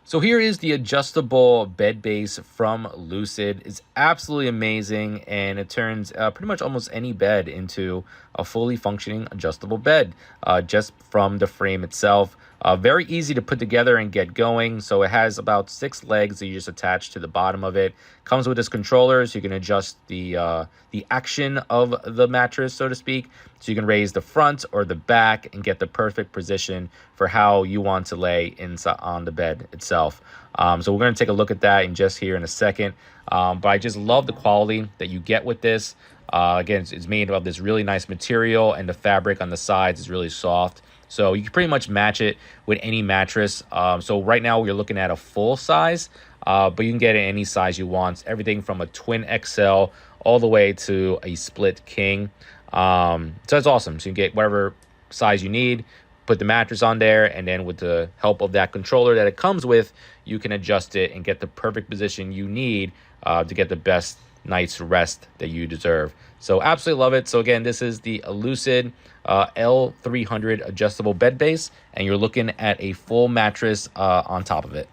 So here is the adjustable bed base from Lucid. It's absolutely amazing, and it turns pretty much almost any bed into a fully functioning adjustable bed just from the frame itself. Very easy to put together and get going. So it has about 6 legs that you just attach to the bottom of it. Comes with this controller, so you can adjust the action of the mattress, so to speak. So you can raise the front or the back and get the perfect position for how you want to lay inside on the bed itself. So we're going to take a look at that in just here in a second. But I just love the quality that you get with this. Again, it's made of this really nice material, and the fabric on the sides is really soft. So you can pretty much match it with any mattress. So right now we're looking at a full size, but you can get it any size you want. Everything from a Twin XL all the way to a split king. So it's awesome. So you can get whatever size you need, put the mattress on there, and then with the help of that controller that it comes with, you can adjust it and get the perfect position you need to get the best night's rest that you deserve. So absolutely love it. So again, this is the LUCID L300 adjustable bed base, and you're looking at a full mattress on top of it.